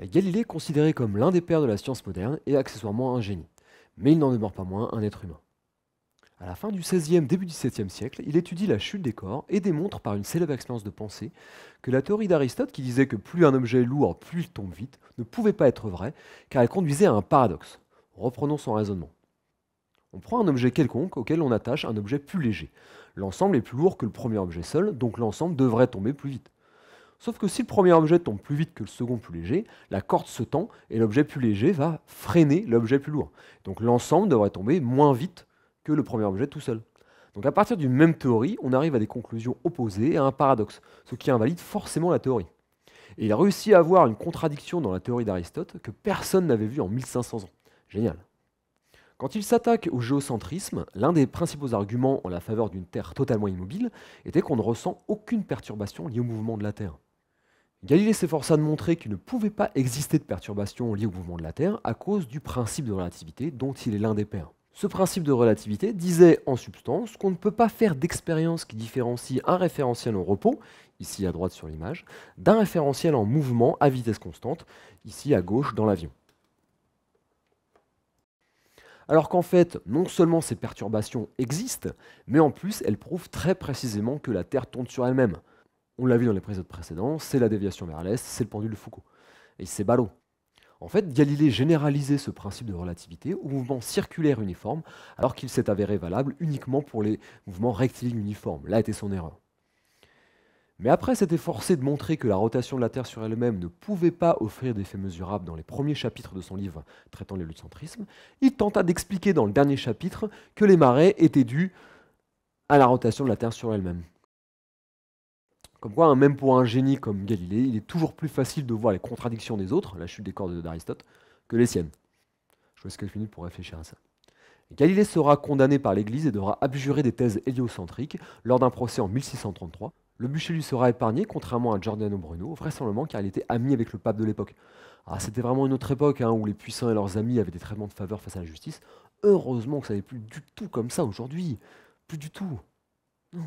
Galilée est considéré comme l'un des pères de la science moderne et accessoirement un génie. Mais il n'en demeure pas moins un être humain. À la fin du XVIe, début du XVIIe siècle, il étudie la chute des corps et démontre par une célèbre expérience de pensée que la théorie d'Aristote, qui disait que plus un objet est lourd, plus il tombe vite, ne pouvait pas être vraie, car elle conduisait à un paradoxe. Reprenons son raisonnement. On prend un objet quelconque auquel on attache un objet plus léger. L'ensemble est plus lourd que le premier objet seul, donc l'ensemble devrait tomber plus vite. Sauf que si le premier objet tombe plus vite que le second plus léger, la corde se tend et l'objet plus léger va freiner l'objet plus lourd. Donc l'ensemble devrait tomber moins vite que le premier objet tout seul. Donc à partir d'une même théorie, on arrive à des conclusions opposées et à un paradoxe, ce qui invalide forcément la théorie. Et il a réussi à avoir une contradiction dans la théorie d'Aristote que personne n'avait vue en 1500 ans. Génial. Quand il s'attaque au géocentrisme, l'un des principaux arguments en la faveur d'une Terre totalement immobile était qu'on ne ressent aucune perturbation liée au mouvement de la Terre. Galilée s'efforça de montrer qu'il ne pouvait pas exister de perturbation liée au mouvement de la Terre à cause du principe de relativité dont il est l'un des pères. Ce principe de relativité disait en substance qu'on ne peut pas faire d'expérience qui différencie un référentiel en repos, ici à droite sur l'image, d'un référentiel en mouvement à vitesse constante, ici à gauche dans l'avion. Alors qu'en fait, non seulement ces perturbations existent, mais en plus elles prouvent très précisément que la Terre tourne sur elle-même. On l'a vu dans les épisodes précédents, c'est la déviation vers l'est, c'est le pendule de Foucault. Et c'est ballot. En fait, Galilée généralisait ce principe de relativité aux mouvements circulaires uniformes, alors qu'il s'est avéré valable uniquement pour les mouvements rectilignes uniformes. Là était son erreur. Mais après s'être forcé de montrer que la rotation de la Terre sur elle-même ne pouvait pas offrir d'effets mesurables dans les premiers chapitres de son livre traitant l'héliocentrisme, il tenta d'expliquer dans le dernier chapitre que les marées étaient dues à la rotation de la Terre sur elle-même. Comme quoi, même pour un génie comme Galilée, il est toujours plus facile de voir les contradictions des autres, la chute des corps d'Aristote, que les siennes. Je vous laisse quelques minutes pour réfléchir à ça. Galilée sera condamné par l'Église et devra abjurer des thèses héliocentriques lors d'un procès en 1633. Le bûcher lui sera épargné, contrairement à Giordano Bruno, vraisemblablement car il était ami avec le pape de l'époque. C'était vraiment une autre époque où les puissants et leurs amis avaient des traitements de faveur face à la justice. Heureusement que ça n'est plus du tout comme ça aujourd'hui. Plus du tout. Non.